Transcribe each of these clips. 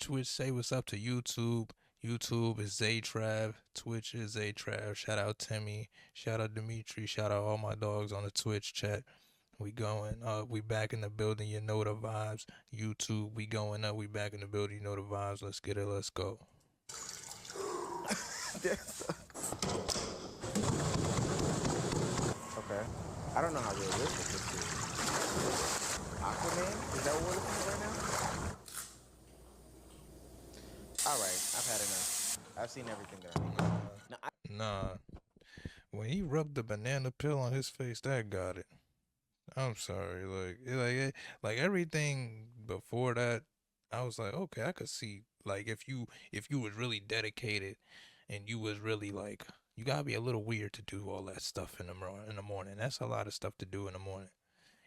Twitch, say what's up to YouTube. YouTube is ZayTrav. Twitch is ZayTrav. Shout out Timmy. Shout out Dimitri. Shout out all my dogs on the Twitch chat. We going up. We back in the building. You know the vibes. YouTube, we going up. We back in the building. You know the vibes. Let's get it. Let's go. Okay. I don't know how realistic this is. Aquaman? Is that what we're looking at right now? Alright, I've had enough. I've seen everything that I need. Nah. When he rubbed the banana peel on his face, that got it. I'm sorry. Like everything before that, I was like, okay, I could see. Like if you was really dedicated and you was really like, you gotta be a little weird to do all that stuff in the morning. That's a lot of stuff to do in the morning,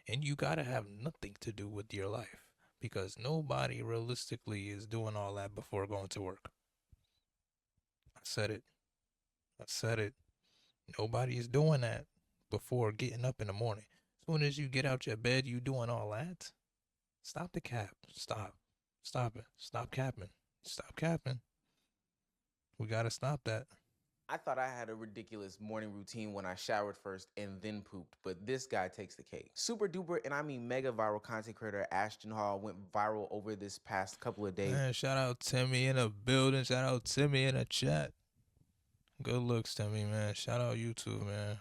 and you gotta have nothing to do with your life because nobody realistically is doing all that before going to work. I said it. I said it. Nobody is doing that before getting up in the morning. As soon as you get out your bed, you doing all that. Stop the cap. Stop. Stop it. Stop capping. Stop capping. We gotta stop that. I thought I had a ridiculous morning routine when I showered first and then pooped, but this guy takes the cake. Super duper, and I mean mega viral content creator Ashton Hall went viral over this past couple of days. Man, shout out Timmy in the building. Shout out Timmy in the chat. Good looks, Timmy, man. Shout out YouTube, man.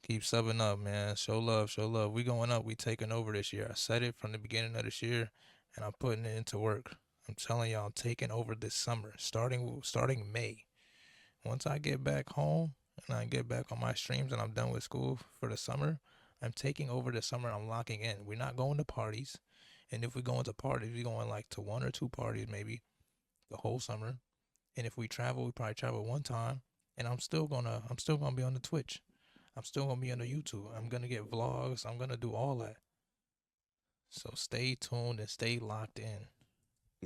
Keep subbing up, man. Show love, show love. We going up. We taking over this year. I said it from the beginning of this year, and I'm putting it into work. I'm telling y'all, I'm taking over this summer, starting May. Once I get back home and I get back on my streams and I'm done with school for the summer, I'm taking over the summer. I'm locking in. We're not going to parties, and if we go into parties, we going like to 1 or 2 parties maybe the whole summer. And if we travel, we probably travel one time. And I'm still gonna be on the Twitch. I'm still gonna be on the YouTube. I'm gonna get vlogs. I'm gonna do all that. So stay tuned and stay locked in.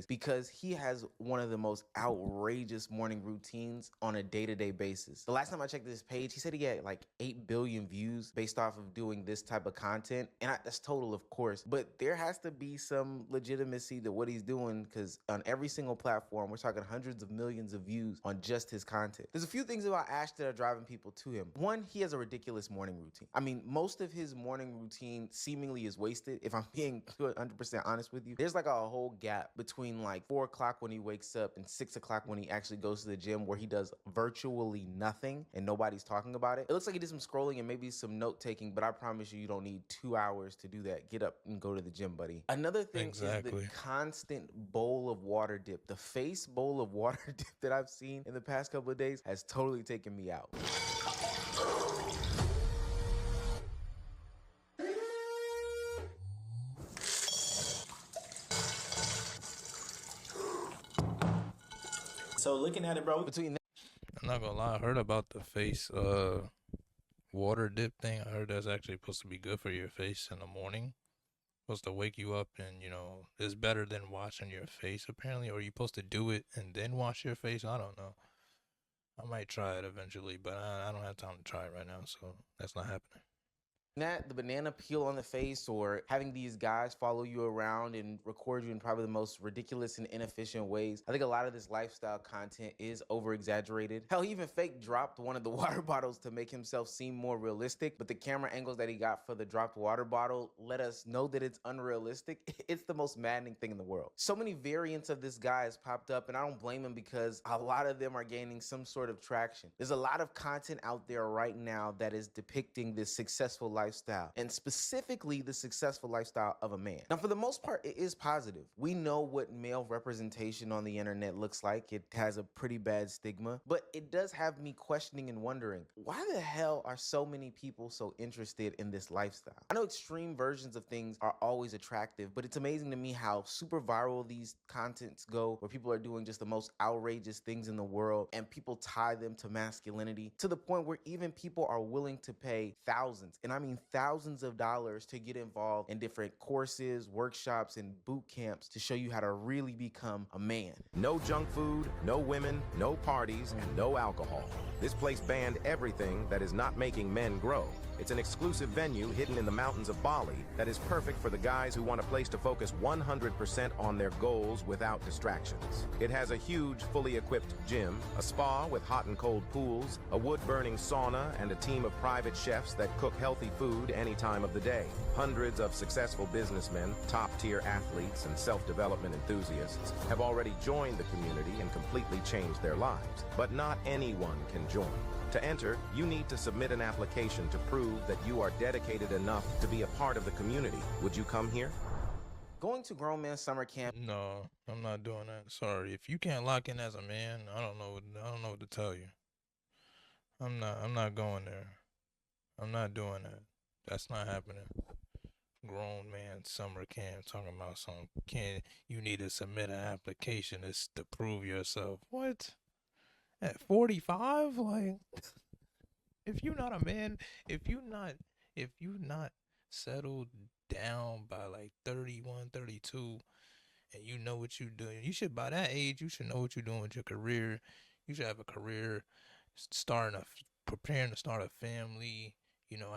Because he has one of the most outrageous morning routines on a day-to-day basis. The last time I checked this page, he said he had like 8 billion views based off of doing this type of content. And that's total, of course, but there has to be some legitimacy to what he's doing because on every single platform, we're talking hundreds of millions of views on just his content. There's a few things about Ash that are driving people to him. One, he has a ridiculous morning routine. I mean, most of his morning routine seemingly is wasted. If I'm being 100% honest with you, there's like a whole gap between like 4 o'clock when he wakes up and 6 o'clock when he actually goes to the gym where he does virtually nothing and nobody's talking about it. It looks like he did some scrolling and maybe some note taking, but I promise you, you don't need 2 hours to do that. Get up and go to the gym, buddy. Another thing is the constant bowl of water dip. The face bowl of water dip that I've seen in the past couple of days has totally taken me out. So looking at it, bro, between I'm not gonna lie, I heard about the face water dip thing. I heard that's actually supposed to be good for your face in the morning. Supposed to wake you up and it's better than washing your face apparently, or you supposed to do it and then wash your face. I don't know. I might try it eventually, but I don't have time to try it right now, so that's not happening. that, the banana peel on the face, or having these guys follow you around and record you in probably the most ridiculous and inefficient ways. I think a lot of this lifestyle content is over exaggerated. Hell, he even fake dropped one of the water bottles to make himself seem more realistic, but the camera angles that he got for the dropped water bottle let us know that it's unrealistic. It's the most maddening thing in the world. So many variants of this guy has popped up, and I don't blame him because a lot of them are gaining some sort of traction. There's a lot of content out there right now that is depicting this successful lifestyle, and specifically the successful lifestyle of a man. Now, for the most part, it is positive. We know what male representation on the internet looks like. It has a pretty bad stigma, but it does have me questioning and wondering, why the hell are so many people so interested in this lifestyle? I know extreme versions of things are always attractive, but it's amazing to me how super viral these contents go, where people are doing just the most outrageous things in the world, and people tie them to masculinity to the point where even people are willing to pay thousands, and I mean paying thousands of dollars to get involved in different courses, workshops, and boot camps to show you how to really become a man. No junk food, no women, no parties, and no alcohol. This place banned everything that is not making men grow. It's an exclusive venue hidden in the mountains of Bali that is perfect for the guys who want a place to focus 100% on their goals without distractions. It has a huge, fully equipped gym, a spa with hot and cold pools, a wood-burning sauna, and a team of private chefs that cook healthy food any time of the day. Hundreds of successful businessmen, top-tier athletes, and self-development enthusiasts have already joined the community and completely changed their lives. But not anyone can join. To enter, you need to submit an application to prove that you are dedicated enough to be a part of the community. Would you come here? Going to grown man summer camp. No, I'm not doing that. Sorry. If you can't lock in as a man, I don't know what to tell you. I'm not going there. I'm not doing that. That's not happening. Grown man summer camp talking about some can you need to submit an application to prove yourself. What? At 45? Like if you're not a man, if you not settled down by like 31, 32, and you know what you're doing, you should, by that age, you should know what you're doing with your career. You should have a career, preparing to start a family,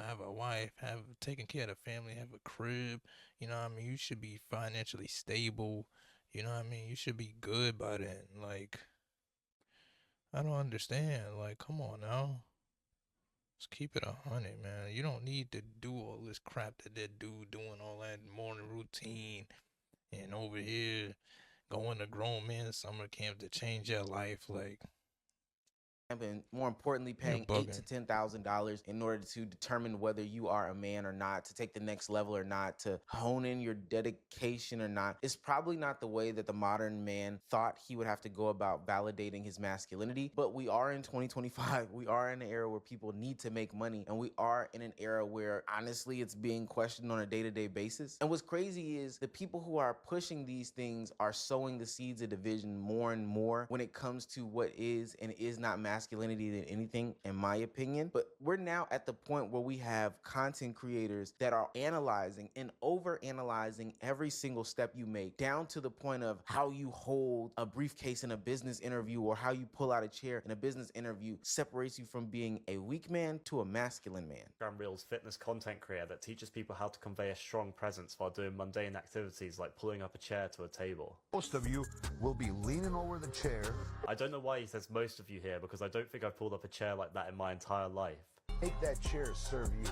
have a wife, have taking care of the family, have a crib, what I mean? You should be financially stable, what I mean? You should be good by then. Like, I don't understand. Like, come on now. Let's keep it 100, man. You don't need to do all this crap that they do, doing all that morning routine and over here going to grown men summer camp to change your life. Like, And more importantly, you're paying $8,000 to bugging. $10,000 in order to determine whether you are a man or not, to take the next level or not, to hone in your dedication or not. It's probably not the way that the modern man thought he would have to go about validating his masculinity. But we are in 2025. We are in an era where people need to make money, and we are in an era where honestly it's being questioned on a day-to-day basis. And what's crazy is the people who are pushing these things are sowing the seeds of division more and more when it comes to what is and is not masculinity than anything, in my opinion. But we're now at the point where we have content creators that are analyzing and over analyzing every single step you make, down to the point of how you hold a briefcase in a business interview or how you pull out a chair in a business interview separates you from being a weak man to a masculine man. Reels fitness content creator that teaches people how to convey a strong presence while doing mundane activities like pulling up a chair to a table. Most of you will be leaning over the chair. I don't know why he says most of you here, because I don't think I've pulled up a chair like that in my entire life. Make that chair serve you.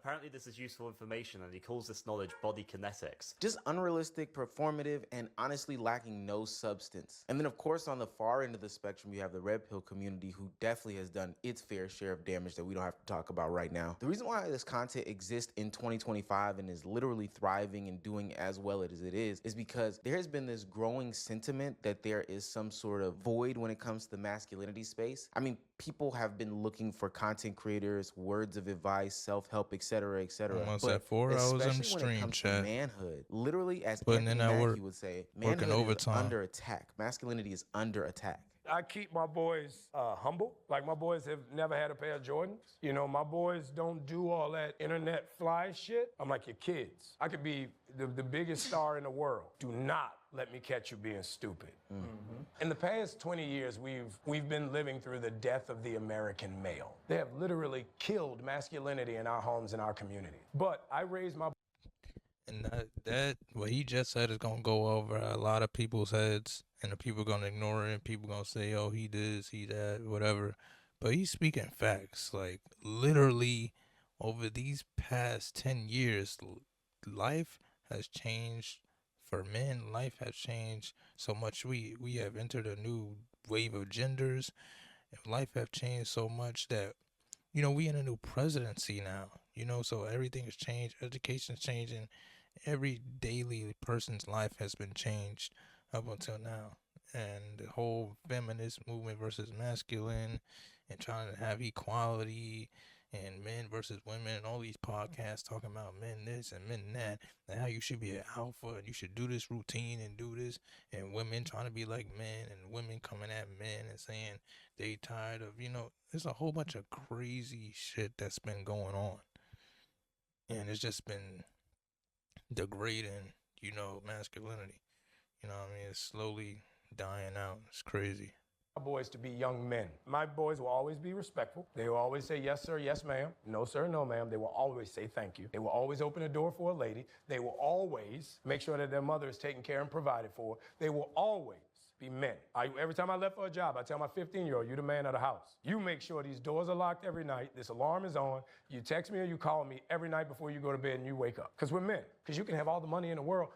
Apparently this is useful information, and he calls this knowledge body kinetics. Just unrealistic, performative, and honestly lacking no substance. And then of course on the far end of the spectrum, you have the red pill community, who definitely has done its fair share of damage that we don't have to talk about right now. The reason why this content exists in 2025 and is literally thriving and doing as well as it is because there has been this growing sentiment that there is some sort of void when it comes to the masculinity space. I mean, people have been looking for content creators, words of advice, self-help, etc., etc. Almost But at 4 hours in the especially when it stream, comes to chat. manhood, literally, as Putting in Anthony that work, Mackie would say, working manhood is overtime. under attack. Masculinity is under attack. I keep my boys humble. Like, my boys have never had a pair of Jordans. You know, my boys don't do all that internet fly shit. I'm like your kids. I could be the biggest star in the world. Do not let me catch you being stupid. In the past 20 years, we've been living through the death of the American male. They have literally killed masculinity in our homes and our community. But I raised my And that what he just said is gonna go over a lot of people's heads, and the people gonna ignore it, and people gonna say, "Oh, he this, he that, whatever." But he's speaking facts. Like, literally, over these past 10 years, life has changed for men. Life has changed so much. We have entered a new wave of genders, and life have changed so much that we in a new presidency now. So everything has changed. Education's changing. Every daily person's life has been changed up until now. And the whole feminist movement versus masculine and trying to have equality and men versus women and all these podcasts talking about men this and men that and how you should be an alpha and you should do this routine and do this, and women trying to be like men and women coming at men and saying they tired of, there's a whole bunch of crazy shit that's been going on, and it's just been degrading, masculinity. What I mean? It's slowly dying out. It's crazy. My boys to be young men. My boys will always be respectful. They will always say yes, sir, yes, ma'am. No, sir, no, ma'am. They will always say thank you. They will always open a door for a lady. They will always make sure that their mother is taken care and provided for. They will always be men. Every time I left for a job, I tell my 15-year-old, you the man of the house. You make sure these doors are locked every night, this alarm is on, you text me or you call me every night before you go to bed and you wake up. Because we're men. Because you can have all the money in the world,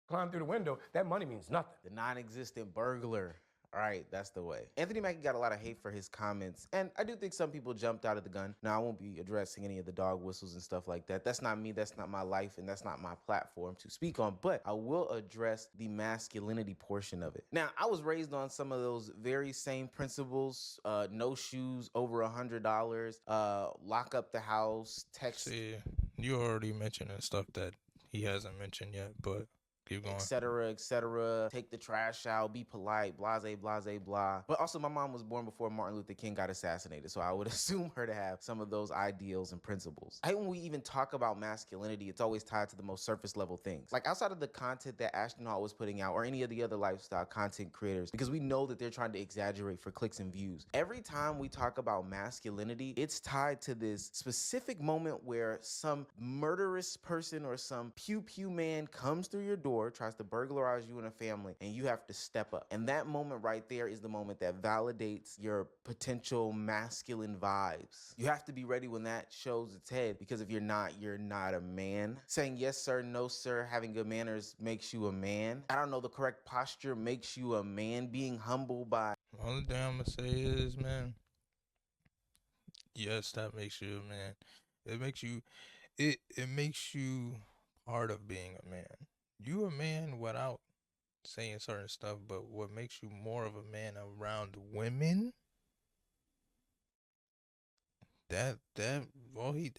climb through the window, that money means nothing. The non-existent burglar. All right, that's the way. Anthony Mackie got a lot of hate for his comments, and I do think some people jumped out of the gun. Now, I won't be addressing any of the dog whistles and stuff like that. That's not me, that's not my life, and that's not my platform to speak on, but I will address the masculinity portion of it. Now, I was raised on some of those very same principles, no shoes over $100, lock up the house, text, See, you already mentioned stuff that he hasn't mentioned yet, but keep going. etc., take the trash out, be polite, blase, blase, blah. But also, my mom was born before Martin Luther King got assassinated, so I would assume her to have some of those ideals and principles. I think when we even talk about masculinity, it's always tied to the most surface level things. Like outside of the content that Ashton Hall was putting out or any of the other lifestyle content creators, because we know that they're trying to exaggerate for clicks and views. Every time we talk about masculinity, it's tied to this specific moment where some murderous person or some pew-pew man comes through your door, tries to burglarize you and a family, and you have to step up. And that moment right there is the moment that validates your potential masculine vibes. You have to be ready when that shows its head, because if you're not a man. Saying yes, sir, no, sir, having good manners makes you a man. I don't know, the correct posture makes you a man. Being humble by... Only thing I'm gonna say is, man, yes, that makes you a man. It makes you part of being a man. You a man without saying certain stuff, but what makes you more of a man around women?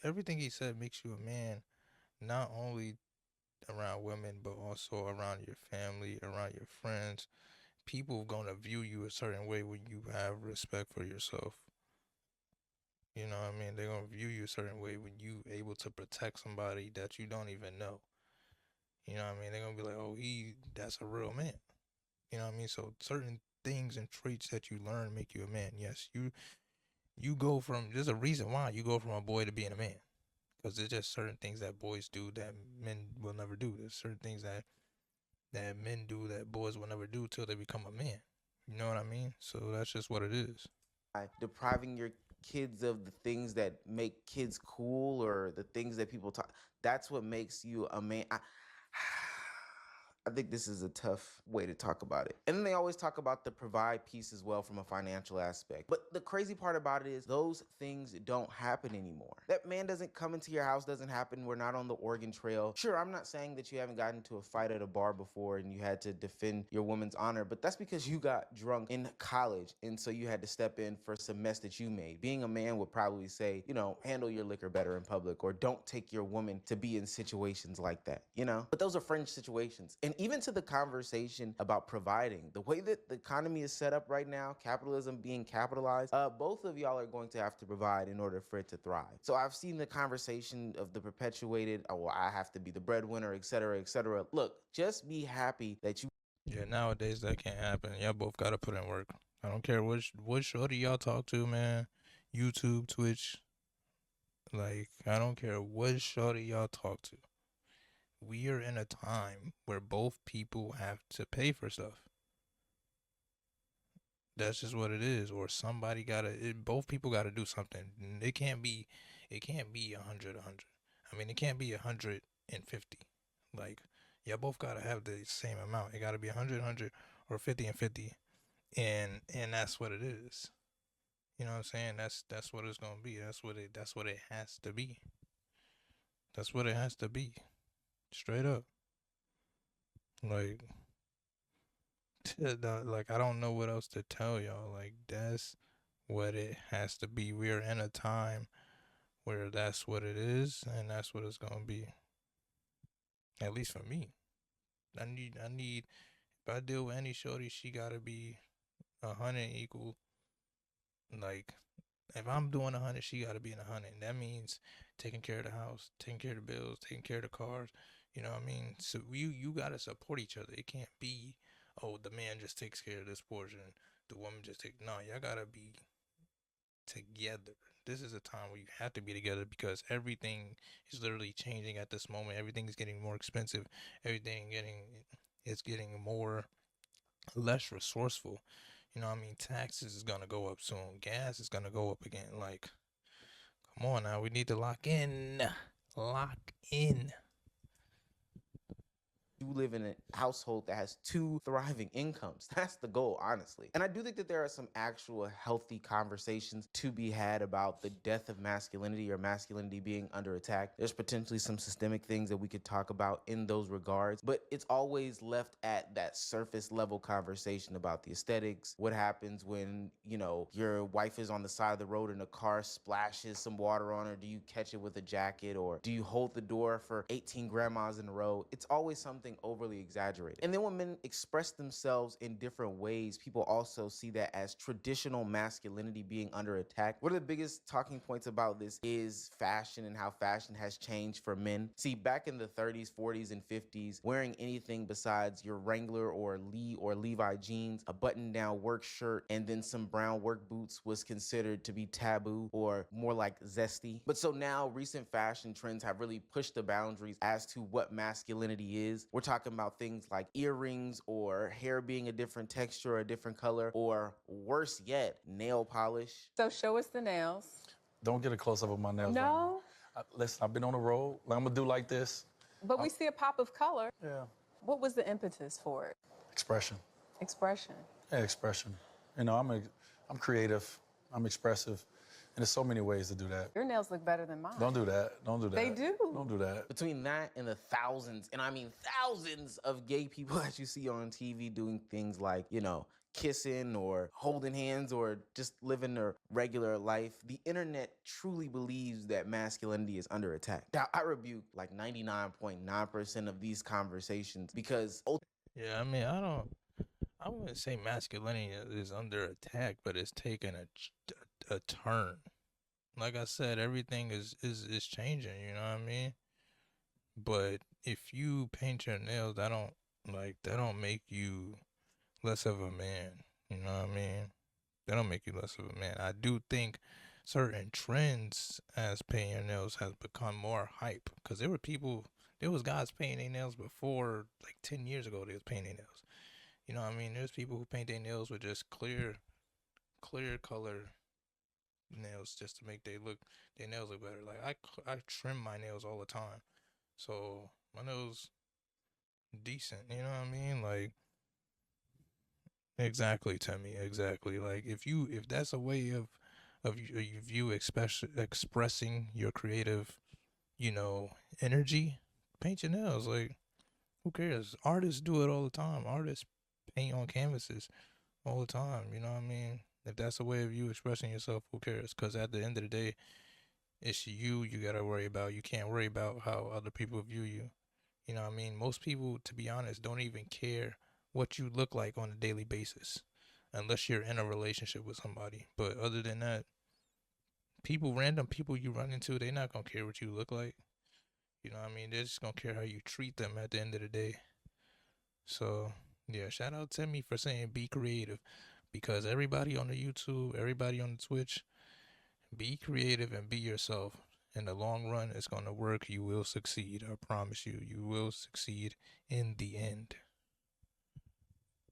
Everything he said makes you a man, not only around women, but also around your family, around your friends. People gonna view you a certain way when you have respect for yourself. You know what I mean? They're gonna view you a certain way when you able to protect somebody that you don't even know. You know what I mean? They're gonna be like, oh, that's a real man. You know what I mean? So certain things and traits that you learn make you a man. Yes, you go from, there's a reason why you go from a boy to being a man, because there's just certain things that boys do that men will never do. There's certain things that men do that boys will never do till they become a man. You know what I mean? So that's just what it is. Depriving your kids of the things that make kids cool or the things that people talk, that's what makes you a man. I think this is a tough way to talk about it. And then they always talk about the provide piece as well from a financial aspect. But the crazy part about it is those things don't happen anymore. That man doesn't come into your house, doesn't happen. We're not on the Oregon Trail. Sure, I'm not saying that you haven't gotten into a fight at a bar before and you had to defend your woman's honor, but that's because you got drunk in college and so you had to step in for some mess that you made. Being a man would probably say, handle your liquor better in public, or don't take your woman to be in situations like that, But those are fringe situations. And even to the conversation about providing, the way that the economy is set up right now, capitalism being capitalized, both of y'all are going to have to provide in order for it to thrive. So I've seen the conversation of the perpetuated, oh, well, I have to be the breadwinner, et cetera, et cetera. Look, just be happy that you... Yeah, nowadays that can't happen. Y'all both gotta put in work. I don't care what shorty y'all talk to, man. YouTube, Twitch. Like, I don't care what shorty y'all talk to. We are in a time where both people have to pay for stuff. That's just what it is. Or somebody both people gotta do something. It can't be 100. I mean, it can't be 150. Like, y'all both gotta have the same amount. It gotta be 100, or 50 and 50. And that's what it is. You know what I'm saying? That's what it's gonna be. That's what it has to be. That's what it has to be. Straight up. Like, I don't know what else to tell y'all. Like, that's what it has to be. We're in a time where that's what it is and that's what it's gonna be. At least for me. I need if I deal with any shorty, she gotta be 100 equal. Like if I'm doing 100, she gotta be in 100. And that means taking care of the house, taking care of the bills, taking care of the cars. You know what I mean? So you gotta support each other. It can't be, oh, the man just takes care of this portion, the woman just take. No, y'all gotta be together. This is a time where you have to be together because everything is literally changing at this moment. Everything is getting more expensive. Everything getting it's getting more less resourceful. You know what I mean? Taxes is gonna go up soon. Gas is gonna go up again. Like, come on now, we need to lock in. Lock in. You live in a household that has two thriving incomes. That's the goal, honestly. And I do think that there are some actual healthy conversations to be had about the death of masculinity or masculinity being under attack. There's potentially some systemic things that we could talk about in those regards, but it's always left at that surface level conversation about the aesthetics. What happens when, your wife is on the side of the road and a car splashes some water on her? Do you catch it with a jacket, or do you hold the door for 18 grandmas in a row? It's always something overly exaggerated. And then when men express themselves in different ways, people also see that as traditional masculinity being under attack. One of the biggest talking points about this is fashion and how fashion has changed for men. See, back in the 30s, 40s, and 50s, wearing anything besides your Wrangler or Lee or Levi jeans, a button-down work shirt, and then some brown work boots was considered to be taboo or more like zesty. But so now recent fashion trends have really pushed the boundaries as to what masculinity is. We're talking about things like earrings or hair being a different texture or a different color, or worse yet, nail polish. So show us the nails. Don't get a close up of my nails. No. Listen, I've been on the road. I'm gonna do like this. But we see a pop of color. Yeah. What was the impetus for it? Expression. Expression. Yeah, expression. I'm creative. I'm expressive. And there's so many ways to do that. Your nails look better than mine. Don't do that. Don't do that. They do. Don't do that. Between that and the thousands, and I mean thousands of gay people that you see on TV doing things like, kissing or holding hands or just living their regular life, the internet truly believes that masculinity is under attack. Now, I rebuke like 99.9% of these conversations because Yeah, I mean, I wouldn't say masculinity is under attack, but it's taking a turn. Like I said, everything is changing. You know what I mean? But if you paint your nails, that don't make you less of a man. You know what I mean? That don't make you less of a man. I do think certain trends as painting your nails has become more hype because there was guys painting their nails before, like 10 years ago. They was painting their nails. You know what I mean? There's people who paint their nails with just clear color nails just to make their nails look better. Like I trim my nails all the time, so my nails decent. You know what I mean? Like exactly, Timmy. Exactly. Like if that's a way of you expressing your creative, energy, paint your nails. Like who cares? Artists do it all the time. Artists paint on canvases all the time. You know what I mean? If that's a way of you expressing yourself, who cares? Because at the end of the day, it's you gotta worry about. You can't worry about how other people view you. You know what I mean? Most people, to be honest, don't even care what you look like on a daily basis unless you're in a relationship with somebody. But other than that, random people you run into, they're not gonna care what you look like. You know what I mean? They're just gonna care how you treat them at the end of the day. So, yeah, shout out to me for saying be creative. Because everybody on the YouTube, everybody on the Twitch, be creative and be yourself. In the long run, it's going to work. You will succeed. I promise you. You will succeed in the end.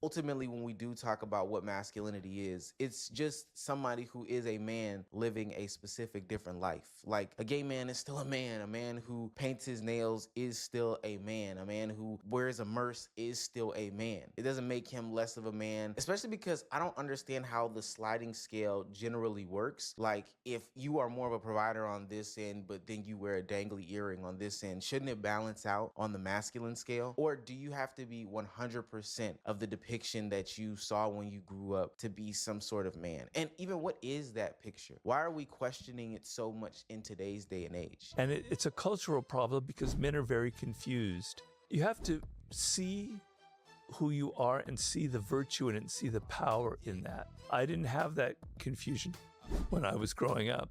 ultimately, when we do talk about what masculinity is, it's just somebody who is a man living a specific different life. Like a gay man is still a man. A man who paints his nails is still a man. A man who wears a merce is still a man. It doesn't make him less of a man, especially because I don't understand how the sliding scale generally works. Like if you are more of a provider on this end, but then you wear a dangly earring on this end, shouldn't it balance out on the masculine scale? Or do you have to be 100% of the depiction depiction that you saw when you grew up to be some sort of man? And even what is that picture? Why are we questioning it so much in today's day and age? And it's a cultural problem because men are very confused. You have to see who you are and see the virtue in it and see the power in that. I didn't have that confusion when I was growing up.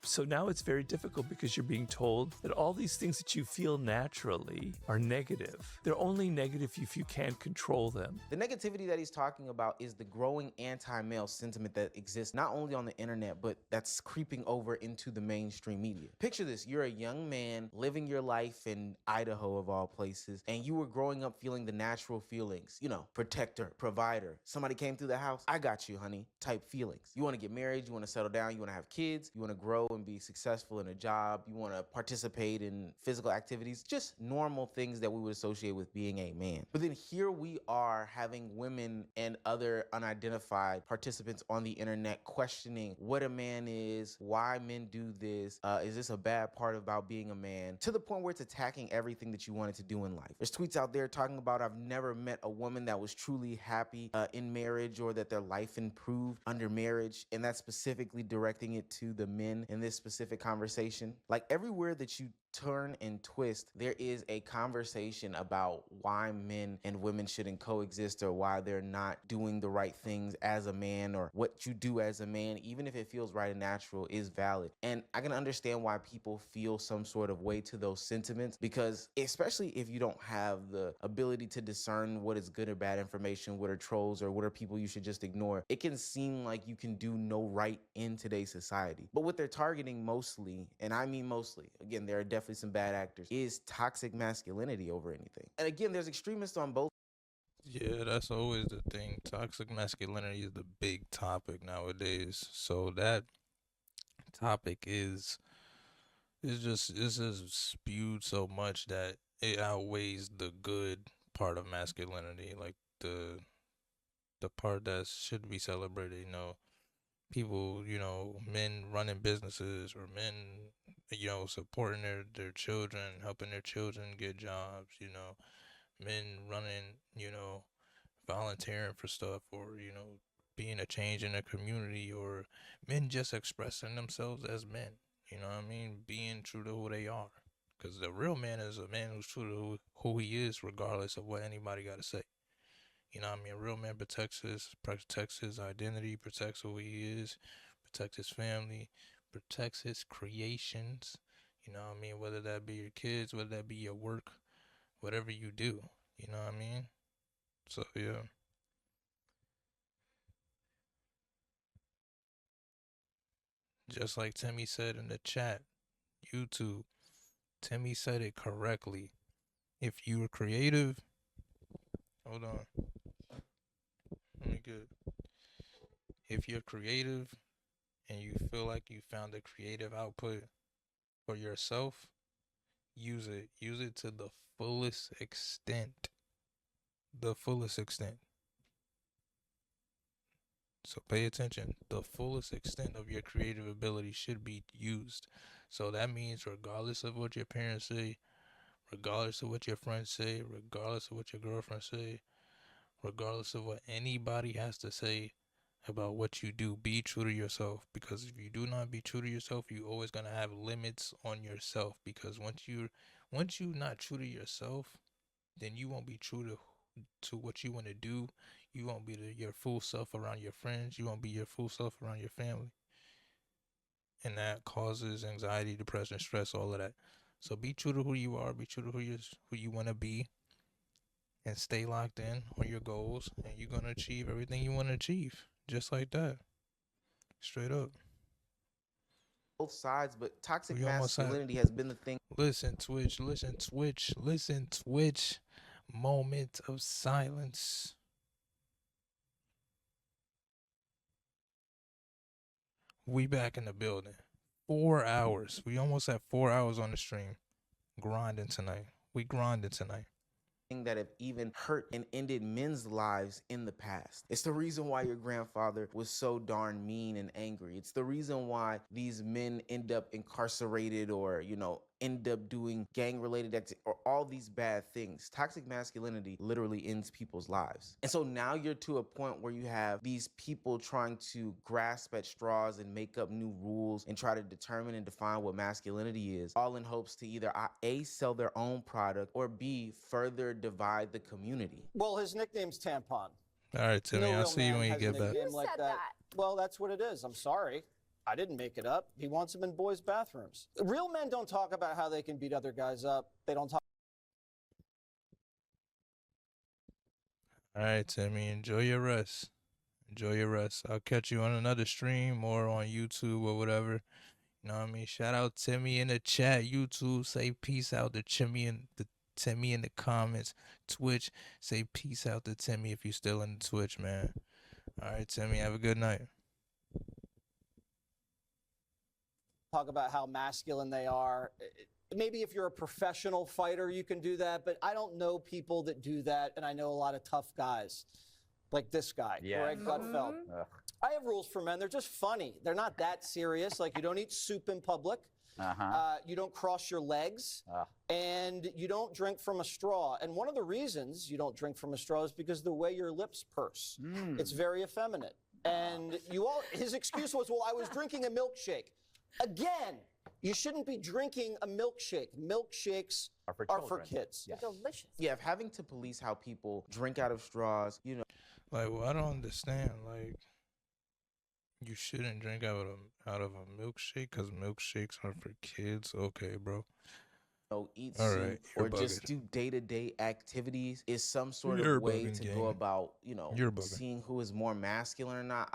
So now it's very difficult because you're being told that all these things that you feel naturally are negative. They're only negative if you can't control them. The negativity that he's talking about is the growing anti-male sentiment that exists not only on the internet, but that's creeping over into the mainstream media. Picture this, you're a young man living your life in Idaho of all places, and you were growing up feeling the natural feelings, protector, provider. Somebody came through the house, I got you, honey, type feelings. You wanna get married, you wanna settle down, you wanna have kids, you wanna grow and be successful in a job, you want to participate in physical activities, just normal things that we would associate with being a man. But then here we are having women and other unidentified participants on the internet questioning what a man is, why men do this, is this a bad part about being a man, to the point where it's attacking everything that you wanted to do in life. There's tweets out there talking about, I've never met a woman that was truly happy in marriage, or that their life improved under marriage, and that's specifically directing it to the men in this specific conversation. Like everywhere that you turn and twist, there is a conversation about why men and women shouldn't coexist, or why they're not doing the right things as a man, or what you do as a man, even if it feels right and natural, is valid. And I can understand why people feel some sort of way to those sentiments, because especially if you don't have the ability to discern what is good or bad information, what are trolls, or what are people you should just ignore, it can seem like you can do no right in today's society. But what they're targeting mostly, and I mean mostly, again, there are definitely some bad actors, is toxic masculinity over anything. And again, there's extremists on both. Yeah, that's always the thing. Toxic masculinity is the big topic nowadays. So that topic is just spewed so much that it outweighs the good part of masculinity, like the part that should be celebrated. People, men running businesses, or men, supporting their children, helping their children get jobs. Men running, volunteering for stuff, or being a change in the community, or men just expressing themselves as men. You know what I mean? Being true to who they are. Because the real man is a man who's true to who he is, regardless of what anybody got to say. You know what I mean? A real man protects his identity, protects who he is, protects his family, protects his creations. You know what I mean? Whether that be your kids, whether that be your work, whatever you do. You know what I mean? So yeah. Just like Timmy said in the chat, YouTube, Timmy said it correctly. If you are creative, hold on. Let me get. If you're creative and you feel like you found a creative output for yourself, use it. Use it to the fullest extent. The fullest extent. So pay attention. The fullest extent of your creative ability should be used. So that means regardless of what your parents say, regardless of what your friends say, regardless of what your girlfriend say, regardless of what anybody has to say about what you do, be true to yourself. Because if you do not be true to yourself, you always gonna have limits on yourself. Because once you're not true to yourself, then you won't be true to what you want to do. You won't be your full self around your friends. You won't be your full self around your family. And that causes anxiety, depression, stress, all of that. So be true to who you are. Be true to who you want to be. And stay locked in on your goals. And you're going to achieve everything you want to achieve. Just like that. Straight up. Both sides, but toxic We almost had. masculinity has been the thing. Listen, Twitch. Listen, Twitch. Listen, Twitch. Moment of silence. We back in the building. 4 hours. We almost had 4 hours on the stream. Grinding tonight. We grinding tonight. That have even hurt and ended men's lives in the past. It's the reason why your grandfather was so darn mean and angry. It's the reason why these men end up incarcerated, or, end up doing gang-related activity or all these bad things. Toxic masculinity literally ends people's lives. And so now you're to a point where you have these people trying to grasp at straws and make up new rules and try to determine and define what masculinity is, all in hopes to either A, sell their own product, or B, further divide the community. Well, his nickname's Tampon. All right, Timmy, No I'll real see you man when you has a get back. nickname like that. Well, that's what it is. I'm sorry. I didn't make it up. He wants them in boys' bathrooms. Real men don't talk about how they can beat other guys up. They don't talk. All right, Timmy, enjoy your rest. Enjoy your rest. I'll catch you on another stream or on YouTube or whatever. You know what I mean? Shout out Timmy in the chat, YouTube. Say peace out to Timmy in the comments. Twitch, say peace out to Timmy if you're still in the Twitch, man. All right, Timmy, have a good night. Talk about how masculine they are. Maybe if you're a professional fighter, you can do that, but I don't know people that do that, and I know a lot of tough guys, like this guy, Greg Gutfeld. I have rules for men. They're just funny. They're not that serious. Like, you don't eat soup in public. You don't cross your legs, and you don't drink from a straw. And one of the reasons you don't drink from a straw is because the way your lips purse. It's very effeminate. And his excuse was, well, I was drinking a milkshake. Again, you shouldn't be drinking a milkshake. Milkshakes are for kids. They're delicious. Yeah, if having to police how people drink out of straws, you know. Like, well, I don't understand. Like, you shouldn't drink out of a milkshake because milkshakes are for kids. Okay, bro. Eat All soup right, or you're just bugging. do day-to-day activities is some sort You're of way bugging, to gang. go about, You're bugging. seeing who is more masculine or not.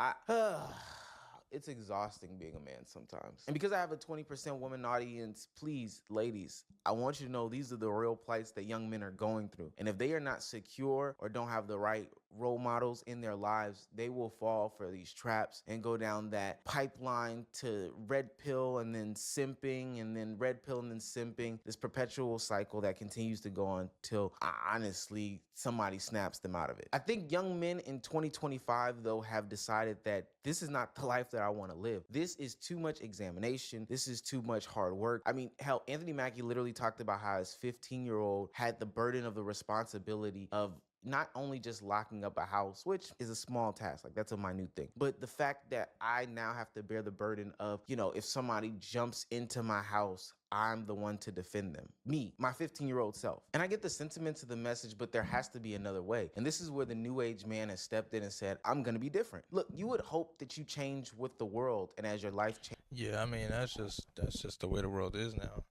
It's exhausting being a man sometimes. And because I have a 20% woman audience, please, ladies, I want you to know these are the real plights that young men are going through. And if they are not secure or don't have the right role models in their lives, they will fall for these traps and go down that pipeline to red pill and then simping and then red pill and then simping, this perpetual cycle that continues to go on till honestly somebody snaps them out of it. I think young men in 2025 though have decided that this is not the life that I want to live. This is too much examination. This is too much hard work. I mean, hell, Anthony Mackie literally talked about how his 15-year-old had the burden of the responsibility of not only just locking up a house, which is a small task, like that's a minute thing, but the fact that I now have to bear the burden of, if somebody jumps into my house, I'm the one to defend them. Me, my 15-year-old self. And I get the sentiments of the message, but there has to be another way. And this is where the new age man has stepped in and said, I'm gonna be different. Look, you would hope that you change with the world and as your life changes. Yeah, I mean, that's just the way the world is now.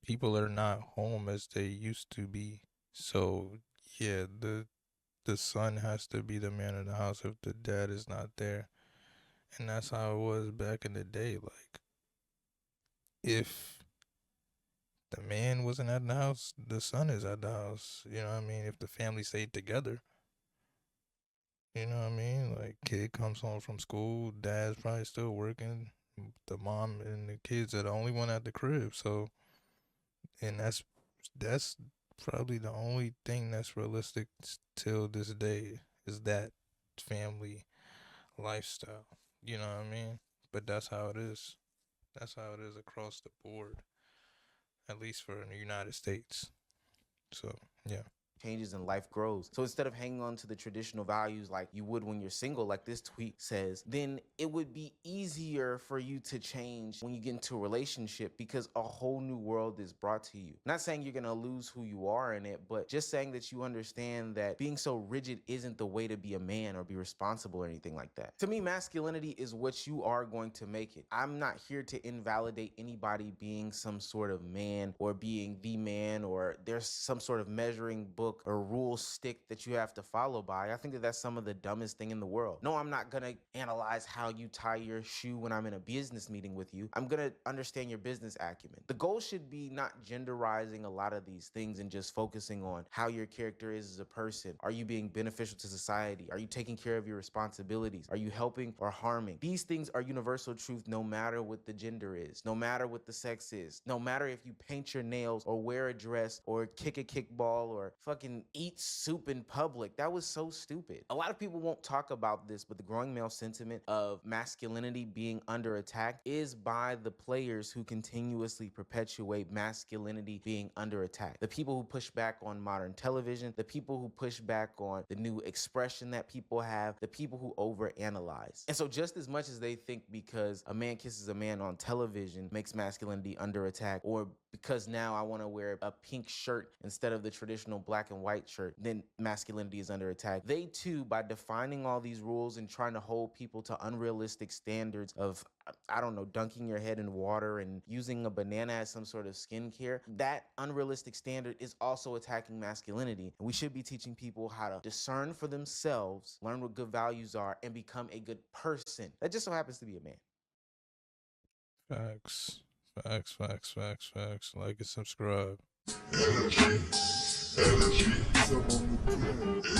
People are not home as they used to be. So, yeah, the son has to be the man of the house if the dad is not there. And that's how it was back in the day. Like, if the man wasn't at the house, the son is at the house. You know what I mean? If the family stayed together. You know what I mean? Like, kid comes home from school, dad's probably still working. The mom and the kids are the only one at the crib. So, and that's probably the only thing that's realistic till this day is that family lifestyle. You know what I mean? But that's how it is. That's how it is across the board, at least for the United States. So, yeah. Changes and life grows. So instead of hanging on to the traditional values like you would when you're single, like this tweet says, then it would be easier for you to change when you get into a relationship because a whole new world is brought to you. Not saying you're gonna lose who you are in it, but just saying that you understand that being so rigid isn't the way to be a man or be responsible or anything like that. To me, masculinity is what you are going to make it. I'm not here to invalidate anybody being some sort of man or being the man or there's some sort of measuring book or rule stick that you have to follow by. I think that that's some of the dumbest thing in the world. No, I'm not gonna analyze how you tie your shoe when I'm in a business meeting with you. I'm gonna understand your business acumen. The goal should be not genderizing a lot of these things and just focusing on how your character is as a person. Are you being beneficial to society? Are you taking care of your responsibilities? Are you helping or harming? These things are universal truth no matter what the gender is, no matter what the sex is, no matter if you paint your nails or wear a dress or kick a kickball or fucking fucking eat soup in public. That was so stupid. A lot of people won't talk about this, but the growing male sentiment of masculinity being under attack is by the players who continuously perpetuate masculinity being under attack. The people who push back on modern television, the people who push back on the new expression that people have, the people who overanalyze. And so just as much as they think because a man kisses a man on television makes masculinity under attack, or because now I want to wear a pink shirt instead of the traditional black and white shirt, then masculinity is under attack. They too, by defining all these rules and trying to hold people to unrealistic standards of, I don't know, dunking your head in water and using a banana as some sort of skincare, that unrealistic standard is also attacking masculinity. And we should be teaching people how to discern for themselves, learn what good values are, and become a good person. That just so happens to be a man. Facts. Facts, facts, facts, facts. Like and subscribe.